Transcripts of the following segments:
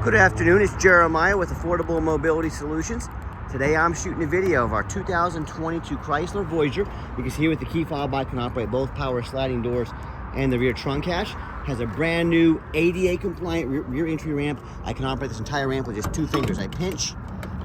Good afternoon, it's Jeremiah with Affordable Mobility Solutions. Today I'm shooting a video of our 2022 Chrysler Voyager. You can see here with the key fob I can operate both power sliding doors and the rear trunk hatch. Has a brand new ADA compliant rear entry ramp. I can operate this entire ramp with just two fingers. I pinch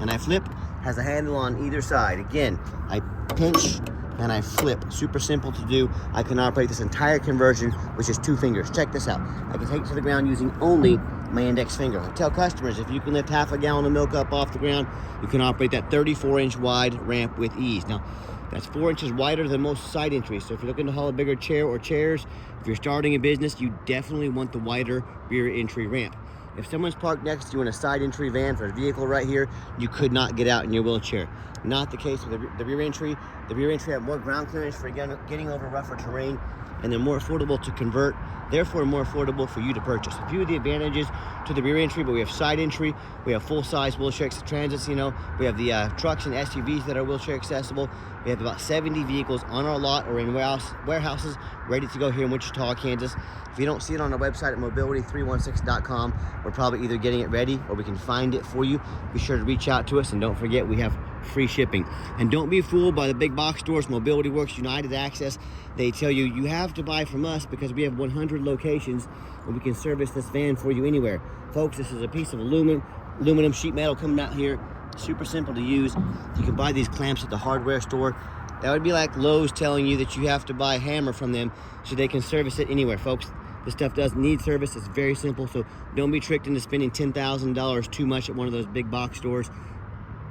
and I flip. Has a handle on either side. Again, I pinch and I flip. Super simple to do. I can operate this entire conversion with just two fingers. Check this out. I can take it to the ground using only my index finger. I tell customers, if you can lift half a gallon of milk up off the ground, you can operate that 34-inch wide ramp with ease. Now, that's 4 inches wider than most side entries. So if you're looking to haul a bigger chair or chairs, if you're starting a business, you definitely want the wider rear entry ramp. If someone's parked next to you in a side entry van for a vehicle right here, you could not get out in your wheelchair. Not the case with the rear entry. The rear entry have more ground clearance for getting over rougher terrain, and they're more affordable to convert, therefore more affordable for you to purchase. A few of the advantages to the rear entry, but we have side entry, we have full-size wheelchair transits, we have the trucks and SUVs that are wheelchair accessible. We have about 70 vehicles on our lot or in warehouses ready to go here in Wichita, Kansas. If you don't see it on our website at mobility316.com, we're probably either getting it ready or we can find it for you. Be sure to reach out to us, and don't forget we have free shipping. And don't be fooled by the big box stores, Mobility Works, United Access. They tell you you have to buy from us because we have 100 locations and we can service this van for you anywhere. Folks, this is a piece of aluminum sheet metal coming out here. Super simple to use. You can buy these clamps at the hardware store. That would be like Lowe's telling you that you have to buy a hammer from them so they can service it anywhere. Folks, this stuff doesn't need service. It's very simple, so don't be tricked into spending $10,000 too much at one of those big box stores.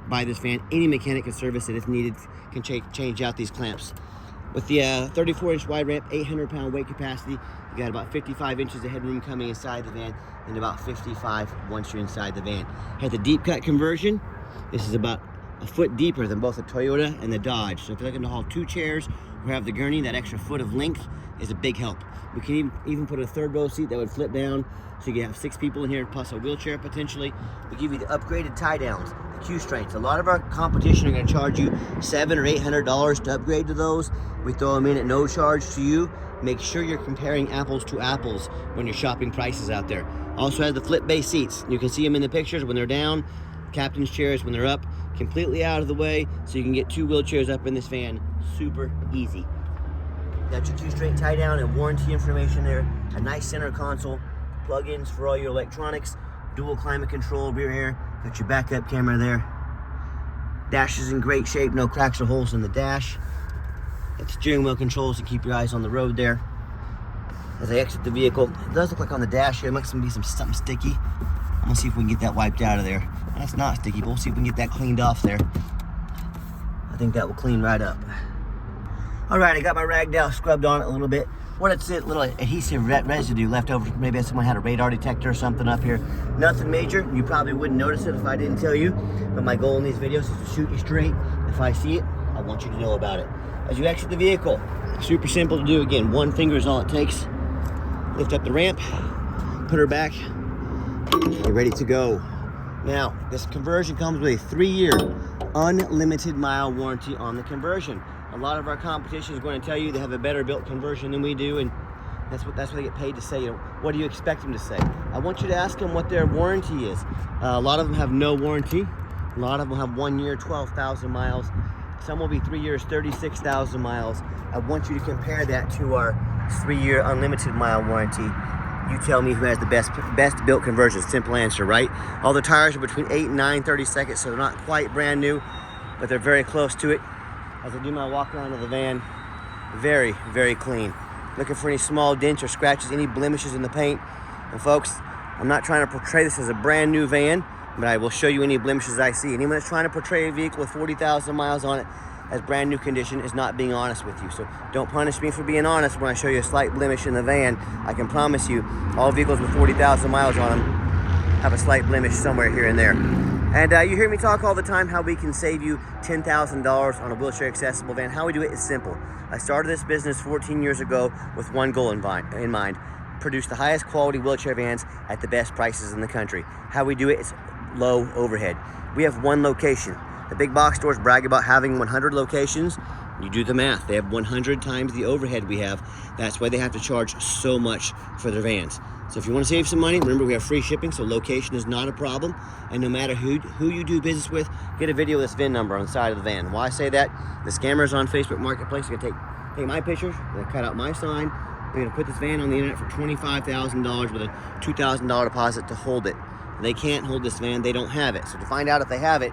Buy this van. Any mechanic can service it if needed, can change out these clamps. With the 34-inch wide ramp, 800-pound weight capacity, you got about 55 inches of headroom coming inside the van, and about 55 once you're inside the van. Had the deep cut conversion. This is about a foot deeper than both the Toyota and the Dodge. So if you're looking to haul two chairs or have the gurney, that extra foot of length is a big help. We can even put a third row seat that would flip down, so you can have 6 people in here plus a wheelchair potentially. We give you the upgraded tie downs, the Q strengths. A lot of our competition are going to charge you $700 or $800 to upgrade to those. We throw them in at no charge to you. Make sure you're comparing apples to apples when you're shopping prices out there. Also has the flip base seats. You can see them in the pictures when they're down. Captain's chairs when they're up, completely out of the way, so you can get 2 wheelchairs up in this van. Super easy. Got your 2 straight tie down and warranty information there. A nice center console, plug-ins for all your electronics, dual climate control rear air. Got your backup camera there. Dash is in great shape, no cracks or holes in the dash. Got the steering wheel controls to keep your eyes on the road there. As I exit the vehicle, it does look like on the dash here, it might be something sticky. I'm gonna see if we can get that wiped out of there. That's not sticky, but we'll see if we can get that cleaned off there. I think that will clean right up. All right, I got my rag down, scrubbed on it a little bit. What it's a little adhesive residue left over. Maybe someone had a radar detector or something up here. Nothing major. You probably wouldn't notice it if I didn't tell you. But my goal in these videos is to shoot you straight. If I see it, I want you to know about it. As you exit the vehicle, super simple to do. Again, one finger is all it takes. Lift up the ramp, put her back, you're ready to go. Now, this conversion comes with a 3-year unlimited mile warranty on the conversion. A lot of our competition is going to tell you they have a better built conversion than we do, and that's what they get paid to say. What do you expect them to say? I want you to ask them what their warranty is. A lot of them have no warranty. A lot of them have 1 year, 12,000 miles. Some will be 3 years, 36,000 miles. I want you to compare that to our 3-year unlimited mile warranty. You tell me who has the best built conversion. Simple answer, right? All the tires are between 8 and 9 30-seconds, so they're not quite brand new, but they're very close to it. As I do my walk around of the van, very, very clean. Looking for any small dents or scratches, any blemishes in the paint. And folks, I'm not trying to portray this as a brand new van, but I will show you any blemishes I see. Anyone that's trying to portray a vehicle with 40,000 miles on it as brand new condition is not being honest with you. So don't punish me for being honest when I show you a slight blemish in the van. I can promise you all vehicles with 40,000 miles on them have a slight blemish somewhere here and there. And you hear me talk all the time how we can save you $10,000 on a wheelchair accessible van. How we do it is simple. I started this business 14 years ago with one goal in mind. Produce the highest quality wheelchair vans at the best prices in the country. How we do it is low overhead. We have one location. The big box stores brag about having 100 locations. You do the math. They have 100 times the overhead we have. That's why they have to charge so much for their vans. So if you want to save some money, remember we have free shipping, so location is not a problem. And no matter who you do business with, get a video of this VIN number on the side of the van. Why I say that? The scammers on Facebook Marketplace are going to take my pictures, they're going to cut out my sign, they're going to put this van on the internet for $25,000 with a $2,000 deposit to hold it. They can't hold this van, they don't have it. So to find out if they have it,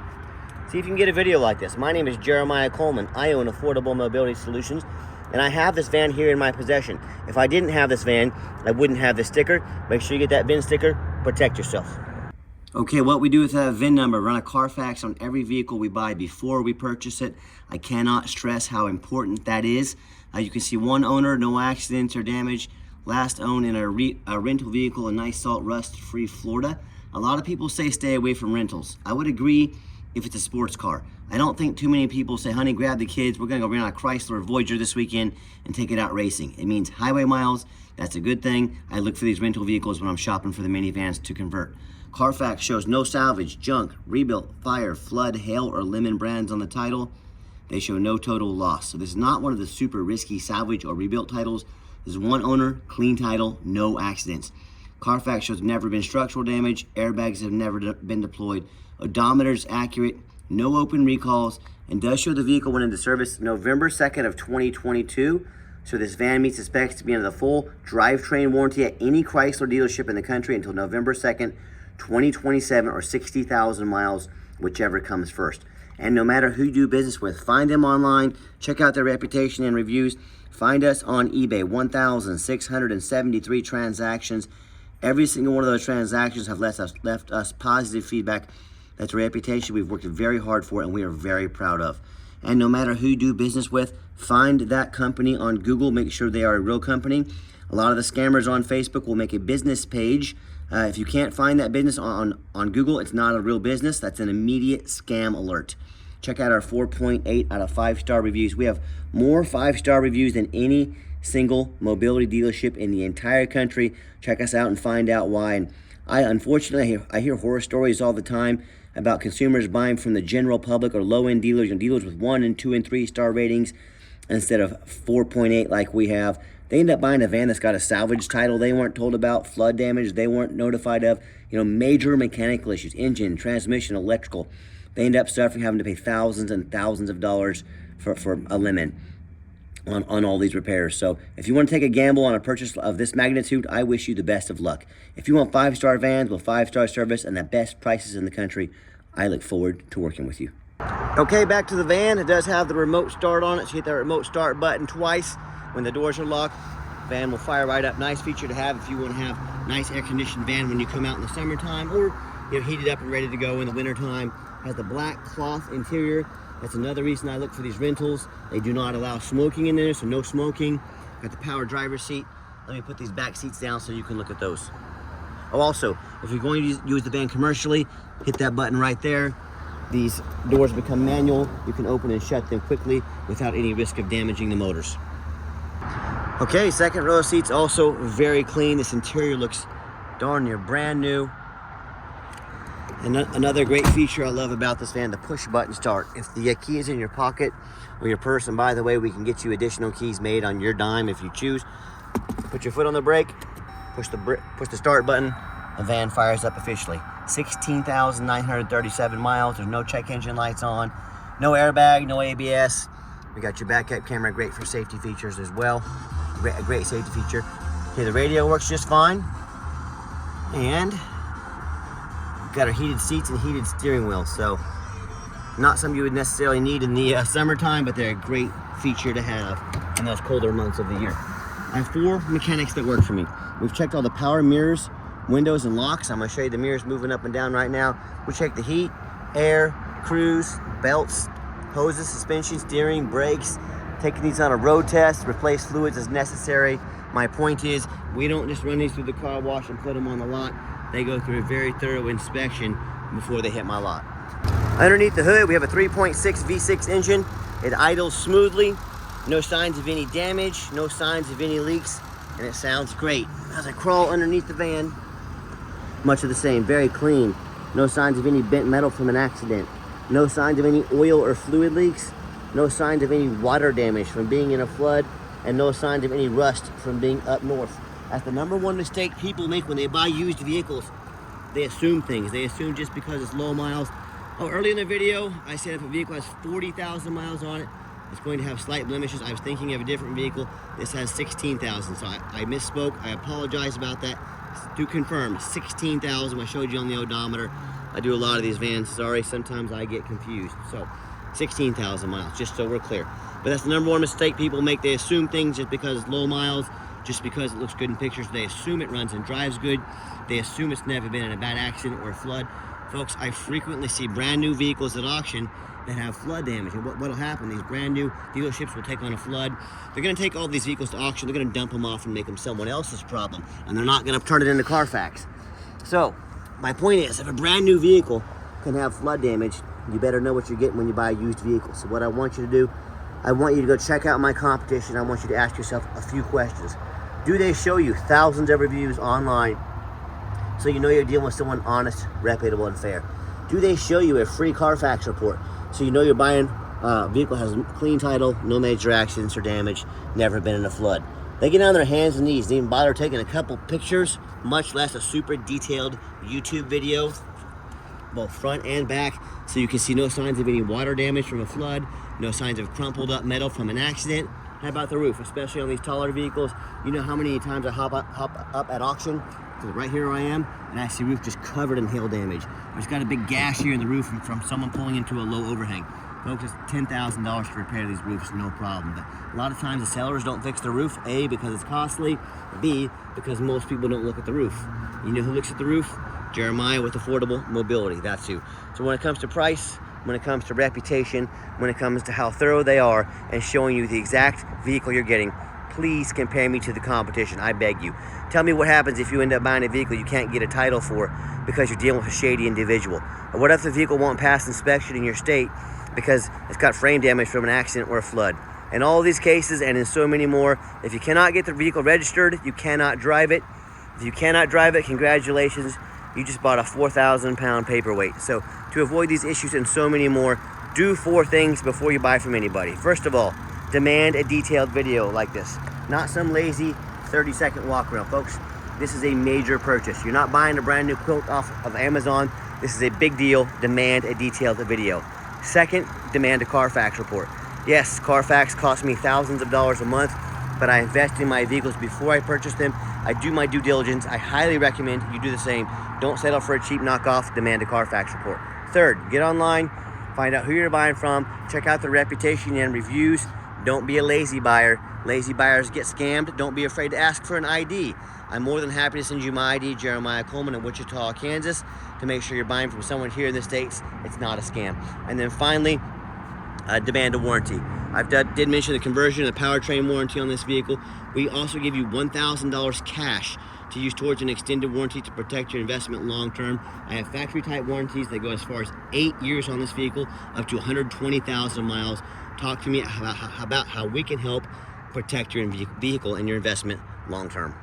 see if you can get a video like this. My name is Jeremiah Coleman. I own Affordable Mobility Solutions, and I have this van here in my possession. If I didn't have this van, I wouldn't have this sticker. Make sure you get that VIN sticker. Protect yourself. Okay, what we do with a VIN number, run a Carfax on every vehicle we buy before we purchase it. I cannot stress how important that is. You can see one owner, no accidents or damage. Last owned in a rental vehicle in nice salt rust-free Florida. A lot of people say stay away from rentals. I would agree if it's a sports car. I don't think too many people say, honey, grab the kids, we're gonna go rent a Chrysler Voyager this weekend and take it out racing. It means highway miles, that's a good thing. I look for these rental vehicles when I'm shopping for the minivans to convert. Carfax shows no salvage, junk, rebuilt, fire, flood, hail, or lemon brands on the title. They show no total loss. So this is not one of the super risky salvage or rebuilt titles. This is one owner, clean title, no accidents. Carfax shows never been structural damage, airbags have never been deployed, odometer's accurate, no open recalls, and does show the vehicle went into service November 2nd of 2022. So this van meets the specs to be under the full drivetrain warranty at any Chrysler dealership in the country until November 2nd, 2027, or 60,000 miles, whichever comes first. And no matter who you do business with, find them online, check out their reputation and reviews. Find us on eBay, 1,673 transactions. Every single one of those transactions have left us positive feedback. That's a reputation we've worked very hard for and we are very proud of. And no matter who you do business with, find that company on Google. Make sure they are a real company. A lot of the scammers on Facebook will make a business page. If you can't find that business on Google, it's not a real business. That's an immediate scam alert. Check out our 4.8 out of 5-star reviews. We have more 5-star reviews than any single mobility dealership in the entire country. Check us out and find out why. And unfortunately, I hear horror stories all the time about consumers buying from the general public or low-end dealers and dealers with 1 and 2 and 3-star ratings instead of 4.8 like we have. They end up buying a van that's got a salvage title they weren't told about, flood damage they weren't notified of, major mechanical issues, engine, transmission, electrical. They end up suffering, having to pay thousands and thousands of dollars for a lemon on all these repairs. So if you want to take a gamble on a purchase of this magnitude, I wish you the best of luck. If you want 5-star vans with 5-star service and the best prices in the country, I look forward to working with you. Okay, back to the van. It does have the remote start on it. So you hit that remote start button twice when the doors are locked. Van will fire right up. Nice feature to have if you want to have nice air-conditioned van when you come out in the summertime, or heated up and ready to go in the wintertime. Has the black cloth interior. That's another reason I look for these rentals. They do not allow smoking in there, so no smoking. Got the power driver's seat. Let me put these back seats down so you can look at those. Oh, also, if you're going to use the van commercially, hit that button right there. These doors become manual. You can open and shut them quickly without any risk of damaging the motors. Okay, second row of seats also very clean. This interior looks darn near brand new. And another great feature I love about this van, the push button start. If the key is in your pocket or your purse, and by the way, we can get you additional keys made on your dime if you choose. Put your foot on the brake, push the start button, the van fires up officially. 16,937 miles. There's no check engine lights on, no airbag, no ABS. We got your backup camera, great for safety features as well. A great safety feature. Okay, the radio works just fine. And got our heated seats and heated steering wheel, so not something you would necessarily need in the summertime, but they're a great feature to have in those colder months of the year. I have 4 mechanics that work for me. We've checked all the power mirrors, windows, and locks. I'm going to show you the mirrors moving up and down right now. We checked the heat, air, cruise, belts, hoses, suspension, steering, brakes, taking these on a road test, replace fluids as necessary. My point is, we don't just run these through the car wash and put them on the lot. They go through a very thorough inspection before they hit my lot. Underneath the hood, we have a 3.6 V6 engine. It idles smoothly, no signs of any damage, no signs of any leaks, and it sounds great. As I crawl underneath the van, much of the same, very clean. No signs of any bent metal from an accident. No signs of any oil or fluid leaks. no signs of any water damage from being in a flood, and no signs of any rust from being up north. That's the #1 mistake people make when they buy used vehicles. They assume things. They assume just because it's low miles. Oh, early in the video, I said if a vehicle has 40,000 miles on it, it's going to have slight blemishes. I was thinking of a different vehicle. This has 16,000, so I misspoke. I apologize about that. To confirm, 16,000. I showed you on the odometer. I do a lot of these vans. Sorry, sometimes I get confused. So, 16,000 miles, just so we're clear. But that's the #1 mistake people make. They assume things just because it's low miles, just because it looks good in pictures. They assume it runs and drives good. They assume it's never been in a bad accident or a flood. Folks, I frequently see brand new vehicles at auction that have flood damage. And what'll happen, these brand new dealerships will take on a flood. They're gonna take all these vehicles to auction, they're gonna dump them off and make them someone else's problem. And they're not gonna turn it into Carfax. So, my point is, if a brand new vehicle can have flood damage, you better know what you're getting when you buy a used vehicle. So what I want you to do, I want you to go check out my competition. I want you to ask yourself a few questions. Do they show you thousands of reviews online so you know you're dealing with someone honest, reputable, and fair? Do they show you a free Carfax report so you know you're buying a vehicle has a clean title, no major accidents or damage, never been in a flood? They get on their hands and knees, they even bother taking a couple pictures, much less a super detailed YouTube video, both front and back, so you can see no signs of any water damage from a flood, no signs of crumpled up metal from an accident. How about the roof, especially on these taller vehicles? You know how many times I hop up at auction? Because right here I am, and I see roof just covered in hail damage. There's got a big gash here in the roof from someone pulling into a low overhang. Folks, it's $10,000 to repair these roofs, no problem. But a lot of times the sellers don't fix the roof, A, because it's costly, B, because most people don't look at the roof. You know who looks at the roof? Jeremiah with Affordable Mobility, that's who. So when it comes to price, when it comes to reputation, when it comes to how thorough they are and showing you the exact vehicle you're getting, please compare me to the competition, I beg you. Tell me what happens if you end up buying a vehicle you can't get a title for because you're dealing with a shady individual. Or what if the vehicle won't pass inspection in your state because it's got frame damage from an accident or a flood? In all these cases and in so many more, if you cannot get the vehicle registered, you cannot drive it. If you cannot drive it, congratulations, you just bought a 4,000-pound paperweight. So to avoid these issues and so many more, do 4 things before you buy from anybody. First of all, demand a detailed video like this. Not some lazy 30-second walk around. Folks, this is a major purchase. You're not buying a brand new quilt off of Amazon. This is a big deal. Demand a detailed video. Second, demand a Carfax report. Yes, Carfax costs me thousands of dollars a month, but I invest in my vehicles before I purchase them. I do my due diligence. I highly recommend you do the same. Don't settle for a cheap knockoff. Demand a Carfax report. Third, get online, find out who you're buying from, check out the reputation and reviews. Don't be a lazy buyer. Lazy buyers get scammed. Don't be afraid to ask for an ID. I'm more than happy to send you my ID, Jeremiah Coleman in Wichita, Kansas, to make sure you're buying from someone here in the States. It's not a scam. And then finally, demand a warranty. I did mention the conversion and the powertrain warranty on this vehicle. We also give you $1,000 cash to use towards an extended warranty to protect your investment long term. I have factory type warranties that go as far as 8 years on this vehicle, up to 120,000 miles. Talk to me about how we can help protect your vehicle and your investment long term.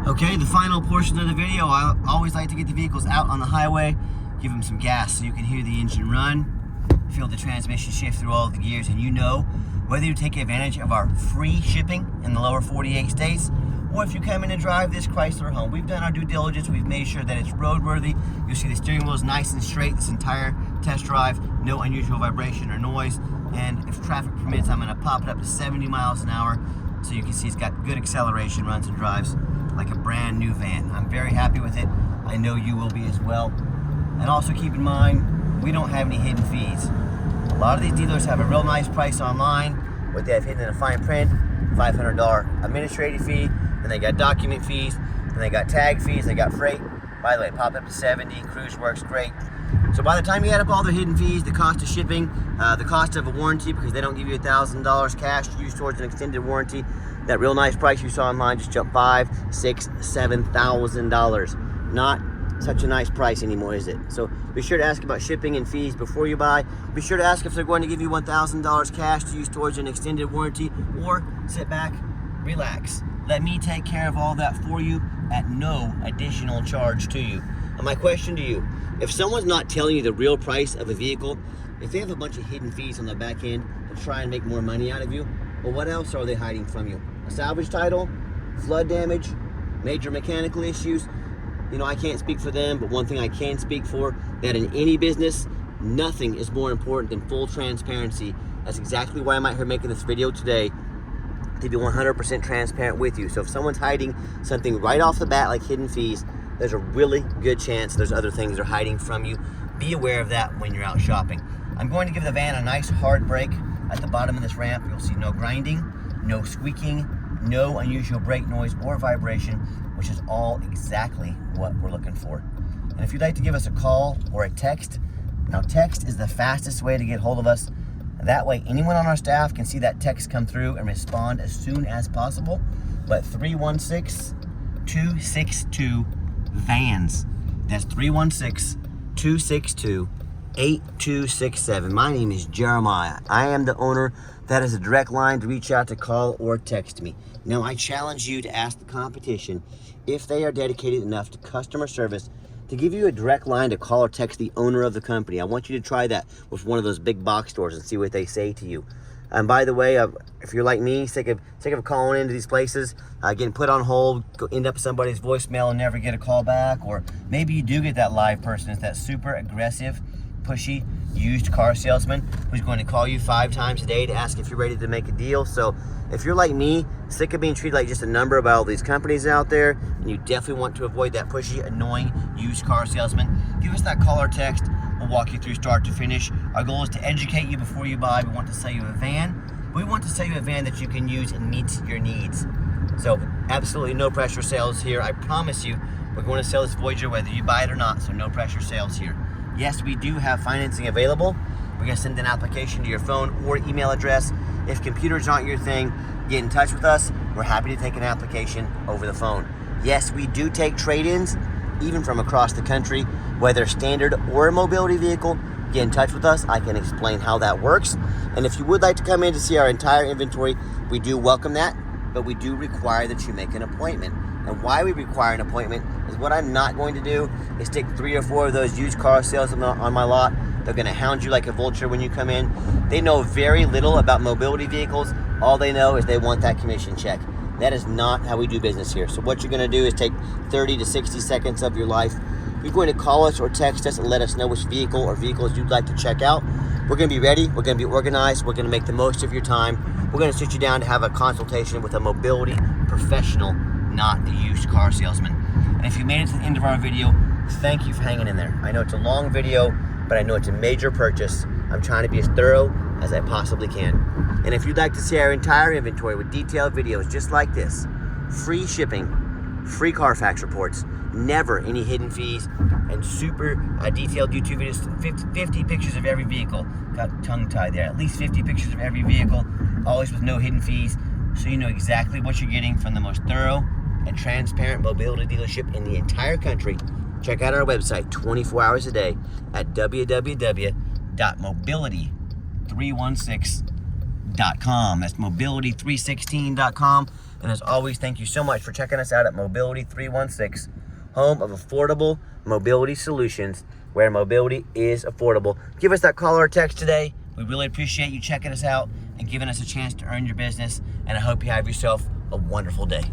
Okay, the final portion of the video, I always like to get the vehicles out on the highway, give them some gas so you can hear the engine run, feel the transmission shift through all of the gears, and you know whether you take advantage of our free shipping in the lower 48 states, or if you come in and drive this Chrysler home. We've done our due diligence, we've made sure that it's roadworthy. You'll see the steering wheel is nice and straight this entire test drive, no unusual vibration or noise, and if traffic permits, I'm gonna pop it up to 70 miles an hour so you can see it's got good acceleration, runs and drives like a brand new van. I'm very happy with it. I know you will be as well. And also keep in mind, we don't have any hidden fees. A lot of these dealers have a real nice price online. What they have hidden in a fine print, $500 administrative fee, and they got document fees, and they got tag fees, they got freight. By the way, popped up to 70, cruise works great. So by the time you add up all the hidden fees, the cost of shipping, the cost of a warranty, because they don't give you $1,000 cash to use towards an extended warranty, that real nice price you saw online just jumped $5,000, $6,000, $7,000. Not such a nice price anymore, is it? So be sure to ask about shipping and fees before you buy. Be sure to ask if they're going to give you $1,000 cash to use towards an extended warranty, or sit back, relax. Let me take care of all that for you at no additional charge to you. And my question to you, if someone's not telling you the real price of a vehicle, if they have a bunch of hidden fees on the back end, to try and make more money out of you. But what else are they hiding from you? A salvage title, flood damage, major mechanical issues. You know, I can't speak for them, but one thing I can speak for, that in any business, nothing is more important than full transparency. That's exactly why I'm out here making this video today, to be 100% transparent with you. So if someone's hiding something right off the bat, like hidden fees, there's a really good chance there's other things they're hiding from you. Be aware of that when you're out shopping. I'm going to give the van a nice hard brake. At the bottom of this ramp, you'll see no grinding, no squeaking, no unusual brake noise or vibration, which is all exactly what we're looking for. And if you'd like to give us a call or a text, now text is the fastest way to get hold of us. That way anyone on our staff can see that text come through and respond as soon as possible. But 316-262-VANS. That's 316-262-8267. My name is Jeremiah. I am the owner. That is a direct line to reach out, to call or text me. Now I challenge you to ask the competition if they are dedicated enough to customer service to give you a direct line to call or text the owner of the company. I want you to try that with one of those big box stores and see what they say to you. And by the way, if you're like me, sick of calling into these places, getting put on hold, end up somebody's voicemail and never get a call back, or maybe you do get that live person. It's that super aggressive, pushy, used car salesman who's going to call you 5 times a day to ask if you're ready to make a deal. So if you're like me, sick of being treated like just a number by all these companies out there, and you definitely want to avoid that pushy, annoying used car salesman, give us that call or text. We'll walk you through start to finish. Our goal is to educate you before you buy. We want to sell you a van. We want to sell you a van that you can use and meets your needs. So absolutely no pressure sales here. I promise you, we're going to sell this Voyager whether you buy it or not, so no pressure sales here. Yes, we do have financing available. We're going to send an application to your phone or email address. If computers aren't your thing, get in touch with us. We're happy to take an application over the phone. Yes, we do take trade-ins, even from across the country, whether standard or a mobility vehicle. Get in touch with us. I can explain how that works. And if you would like to come in to see our entire inventory, we do welcome that, but we do require that you make an appointment. And why we require an appointment is what I'm not going to do is take 3 or 4 of those used car salesmen on my lot. They're going to hound you like a vulture when you come in. They know very little about mobility vehicles. All they know is they want that commission check. That is not how we do business here. So what you're going to do is take 30 to 60 seconds of your life. You're going to call us or text us and let us know which vehicle or vehicles you'd like to check out. We're going to be ready. We're going to be organized. We're going to make the most of your time. We're going to sit you down to have a consultation with a mobility professional, not the used car salesman. And if you made it to the end of our video, thank you for hanging in there. I know it's a long video, but I know it's a major purchase. I'm trying to be as thorough as I possibly can. And if you'd like to see our entire inventory with detailed videos just like this, free shipping, free Carfax reports, never any hidden fees, and super detailed YouTube videos, 50 pictures of every vehicle. Got tongue-tied there. At least 50 pictures of every vehicle, always with no hidden fees, so you know exactly what you're getting from the most thorough and transparent mobility dealership in the entire country. Check out our website 24 hours a day at www.mobility316.com. That's mobility316.com. And as always, thank you so much for checking us out at Mobility 316, home of affordable mobility solutions, where mobility is affordable. Give us that call or text today. We really appreciate you checking us out and giving us a chance to earn your business. And I hope you have yourself a wonderful day.